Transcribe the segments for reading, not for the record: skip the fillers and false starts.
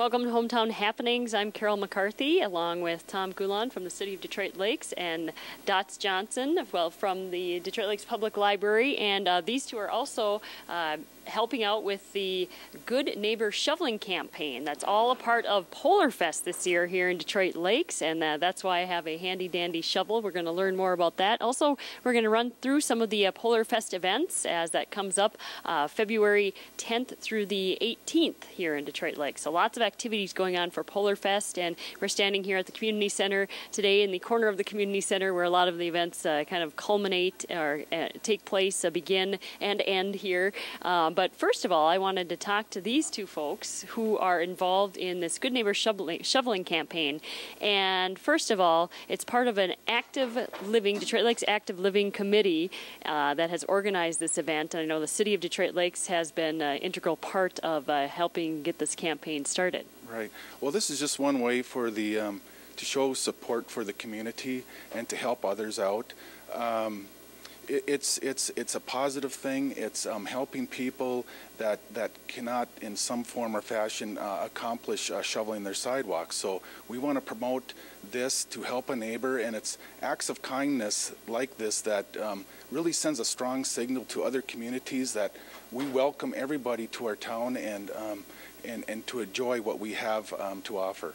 Welcome to Hometown Happenings. I'm Carol McCarthy, along with Tom Goulon from the City of Detroit Lakes and Dotz Johnson, well, from the Detroit Lakes Public Library. And these two are also helping out with the Good Neighbor Shoveling Campaign. That's all a part of Polar Fest this year here in Detroit Lakes, and that's why I have a handy-dandy shovel. We're going to learn more about that. Also, we're going to run through some of the Polar Fest events as that comes up February 10th through the 18th here in Detroit Lakes. So lots of activities going on for Polar Fest, and we're standing here at the Community Center today in the corner of the Community Center where a lot of the events kind of culminate or take place, begin and end here. But first of all, I wanted to talk to these two folks who are involved in this Good Neighbor Shoveling Campaign. And first of all, it's part of an active living, Detroit Lakes Active Living Committee that has organized this event. And I know the City of Detroit Lakes has been an integral part of helping get this campaign started. Right. Well, this is just one way for the to show support for the community and to help others out. It's a positive thing. It's helping people that cannot in some form or fashion accomplish shoveling their sidewalks. So we want to promote this to help a neighbor, and it's acts of kindness like this that really sends a strong signal to other communities that we welcome everybody to our town and to enjoy what we have to offer.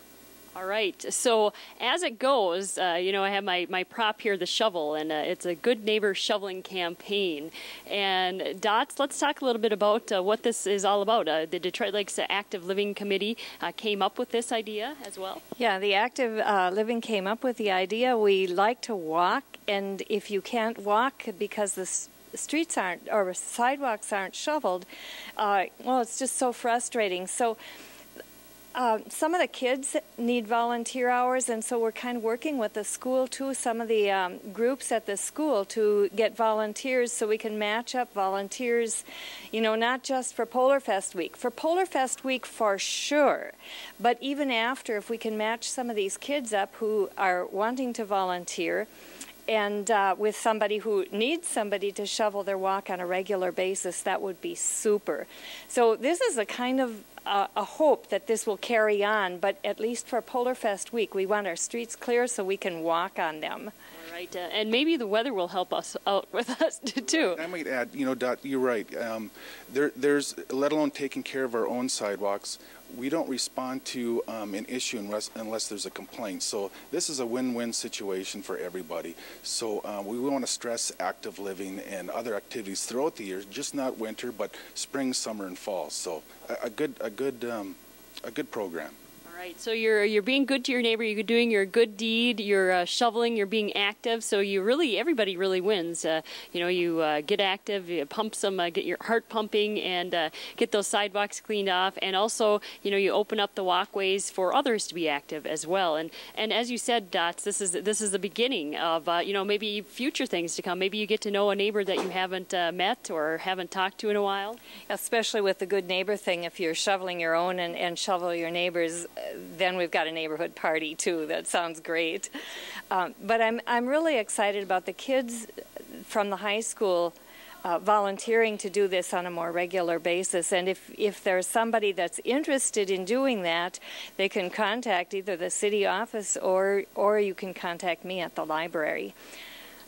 All right, so as it goes, you know, I have my prop here, the shovel, and it's a Good Neighbor Shoveling Campaign. And Dotz, let's talk a little bit about what this is all about. The Detroit Lakes Active Living Committee came up with this idea as well? Yeah, the Active Living came up with the idea. We like to walk, and if you can't walk because the streets aren't, or sidewalks aren't shoveled, well, it's just so frustrating. So some of the kids need volunteer hours, and so we're kind of working with the school too, some of the groups at the school to get volunteers so we can match up volunteers, you know, not just for Polar Fest Week. For Polar Fest Week for sure, but even after, if we can match some of these kids up who are wanting to volunteer and with somebody who needs somebody to shovel their walk on a regular basis, that would be super. So this is a kind of a hope that this will carry on, but at least for Polar Fest Week, we want our streets clear so we can walk on them. All right, and maybe the weather will help us out with us too. I might add, you know, Dot, you're right. There's, let alone taking care of our own sidewalks, we don't respond to an issue unless there's a complaint. So this is a win-win situation for everybody. So we want to stress active living and other activities throughout the year, just not winter, but spring, summer, and fall. So a good program. All right, so you're being good to your neighbor, you're doing your good deed, you're shoveling, you're being active, so everybody really wins. You know, you get active, you pump some, get your heart pumping, and get those sidewalks cleaned off, and also, you know, you open up the walkways for others to be active as well. And as you said, Dotz, this is the beginning of you know, maybe future things to come. Maybe you get to know a neighbor that you haven't met or haven't talked to in a while. Especially with the good neighbor thing, if you're shoveling your own and shovel your neighbors, then we've got a neighborhood party too. That sounds great. But I'm really excited about the kids from the high school volunteering to do this on a more regular basis. And if there's somebody that's interested in doing that, they can contact either the city office or you can contact me at the library.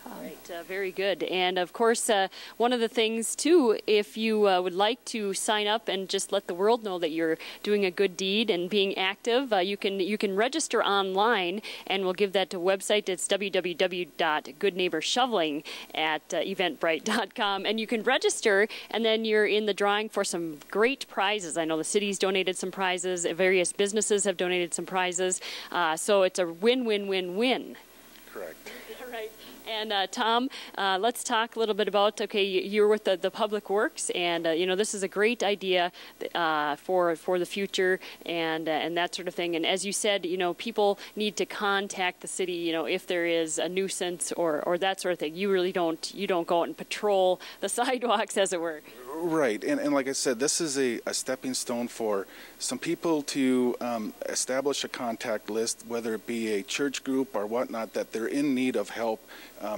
All right, very good. And of course, one of the things too, if you would like to sign up and just let the world know that you're doing a good deed and being active, you can register online, and we'll give that to website. It's www.goodneighborshoveling at eventbrite.com, and you can register, and then you're in the drawing for some great prizes. I know the city's donated some prizes, various businesses have donated some prizes, so it's a win-win-win-win. Correct. All right. And Tom, let's talk a little bit about, okay, you're with the Public Works, and you know, this is a great idea for the future and that sort of thing. And as you said, you know, people need to contact the city, you know, if there is a nuisance or that sort of thing. You really don't go out and patrol the sidewalks, as it were. Right, and like I said, this is a stepping stone for some people to establish a contact list, whether it be a church group or whatnot, that they're in need of help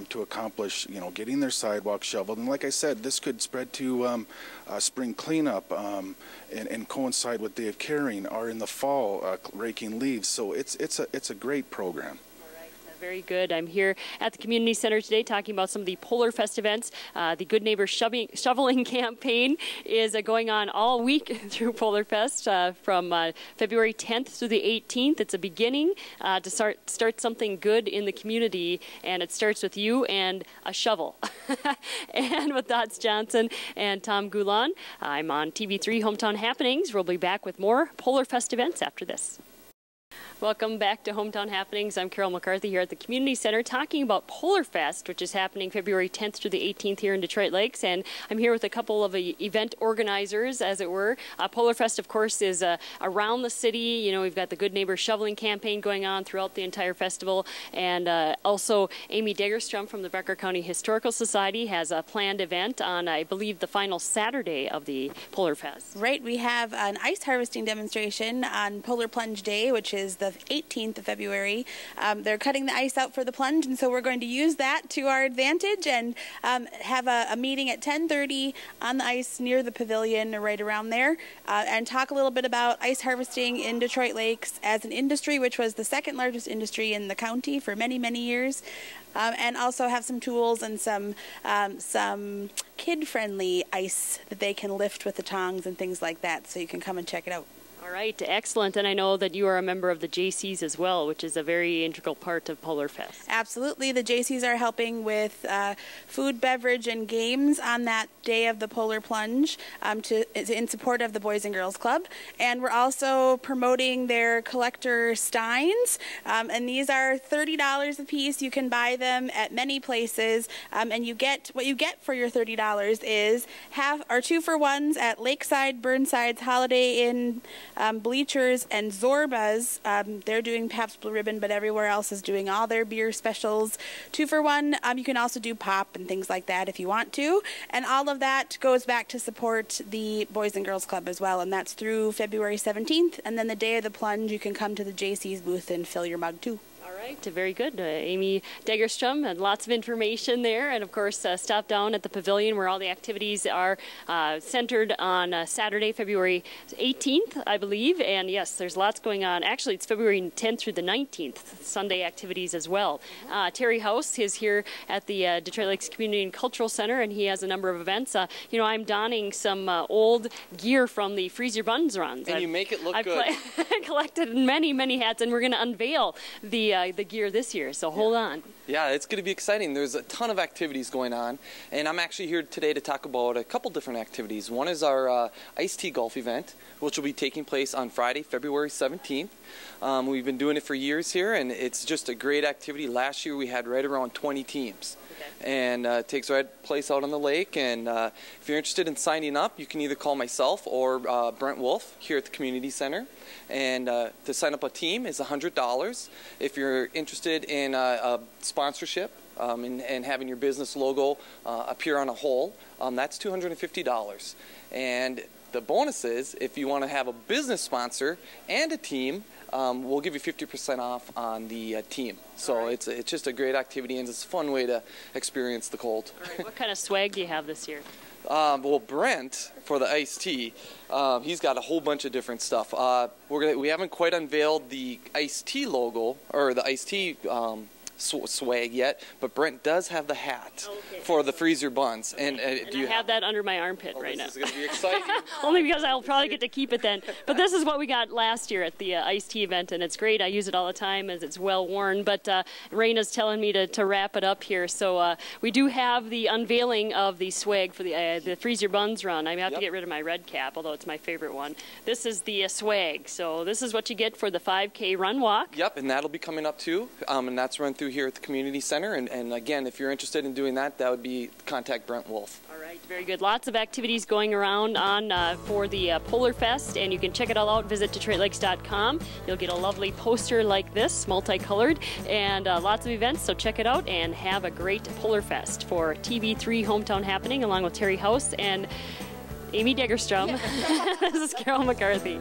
to accomplish, getting their sidewalk shoveled. And like I said, this could spread to spring cleanup and coincide with day of caring, or in the fall raking leaves. So it's a great program. Very good. I'm here at the Community Center today talking about some of the Polar Fest events. The Good Neighbor Shoveling Campaign is going on all week through Polar Fest from February 10th through the 18th. It's a beginning to start something good in the community, and it starts with you and a shovel. And with Dotz Johnson and Tom Gulan, I'm on TV3 Hometown Happenings. We'll be back with more Polar Fest events after this. Welcome back to Hometown Happenings. I'm Carol McCarthy here at the Community Center talking about Polar Fest, which is happening February 10th through the 18th here in Detroit Lakes. And I'm here with a couple of event organizers, as it were. Polar Fest, of course, is around the city. We've got the Good Neighbor Shoveling Campaign going on throughout the entire festival. And also Amy Degerstrom from the Becker County Historical Society has a planned event on, I believe, the final Saturday of the Polar Fest. Right. We have an ice harvesting demonstration on Polar Plunge Day, which is the 18th of February. They're cutting the ice out for the plunge, and so we're going to use that to our advantage and have a meeting at 10:30 on the ice near the pavilion or right around there, and talk a little bit about ice harvesting in Detroit Lakes as an industry, which was the second largest industry in the county for many, many years. And also have some tools and some kid-friendly ice that they can lift with the tongs and things like that, so you can come and check it out. All right, excellent. And I know that you are a member of the JCs as well, which is a very integral part of Polar Fest. Absolutely. The JCs are helping with food, beverage, and games on that day of the Polar Plunge in support of the Boys and Girls Club. And we're also promoting their collector steins. And these are $30 a piece. You can buy them at many places. And what you get for your $30 is 2-for-1s at Lakeside, Burnside's Holiday Inn, Bleachers, and Zorba's. They're doing Pabst Blue Ribbon, but everywhere else is doing all their beer specials. 2-for-1. You can also do pop and things like that if you want to. And all of that goes back to support the Boys and Girls Club as well. And that's through February 17th. And then the day of the plunge, you can come to the JC's booth and fill your mug too. Very good. Amy Degerstrom had lots of information there, and of course stop down at the pavilion where all the activities are centered on Saturday, February 18th, I believe. And yes, there's lots going on. Actually, it's February 10th through the 19th, Sunday activities as well. Terry House is here at the Detroit Lakes Community and Cultural Center, and he has a number of events. I'm donning some old gear from the Freeze Your Buns runs. And you make it look good. I've collected many, many hats, and we're going to unveil the gear this year, so hold on. Yeah, it's going to be exciting. There's a ton of activities going on, and I'm actually here today to talk about a couple different activities. One is our iced tea golf event, which will be taking place on Friday, February 17th. We've been doing it for years here, and it's just a great activity. Last year we had right around 20 teams. And it takes place out on the lake, and if you're interested in signing up, you can either call myself or Brent Wolf here at the Community Center. And to sign up a team is $100. If you're interested in a sponsorship and having your business logo appear on a hole, that's $250. And the bonus is, if you want to have a business sponsor and a team, we'll give you 50% off on the team. So it's just a great activity, and it's a fun way to experience the cold. All right. What kind of swag do you have this year? Well, Brent, for the iced tea, he's got a whole bunch of different stuff. We haven't quite unveiled the iced tea logo, or the iced tea swag yet, but Brent does have the hat for the Freeze Your Buns. Okay. And do you have that under my armpit right now? This is going to be exciting. Only because I'll probably get to keep it then. But this is what we got last year at the iced tea event, and it's great. I use it all the time as it's well worn. But Raina's telling me to wrap it up here. So we do have the unveiling of the swag for the Freeze Your Buns run. I have to get rid of my red cap, although it's my favorite one. This is the swag. So this is what you get for the 5K run walk. Yep, and that'll be coming up too. And that's run through here at the Community Center. And again, if you're interested in doing that, that would be contact Brent Wolf. All right, very good. Lots of activities going around for the Polar Fest, and you can check it all out. Visit DetroitLakes.com. You'll get a lovely poster like this, multicolored, and lots of events, so check it out and have a great Polar Fest. For TV3 Hometown Happening, along with Terry House and Amy Degerstrom. This is Carol McCarthy.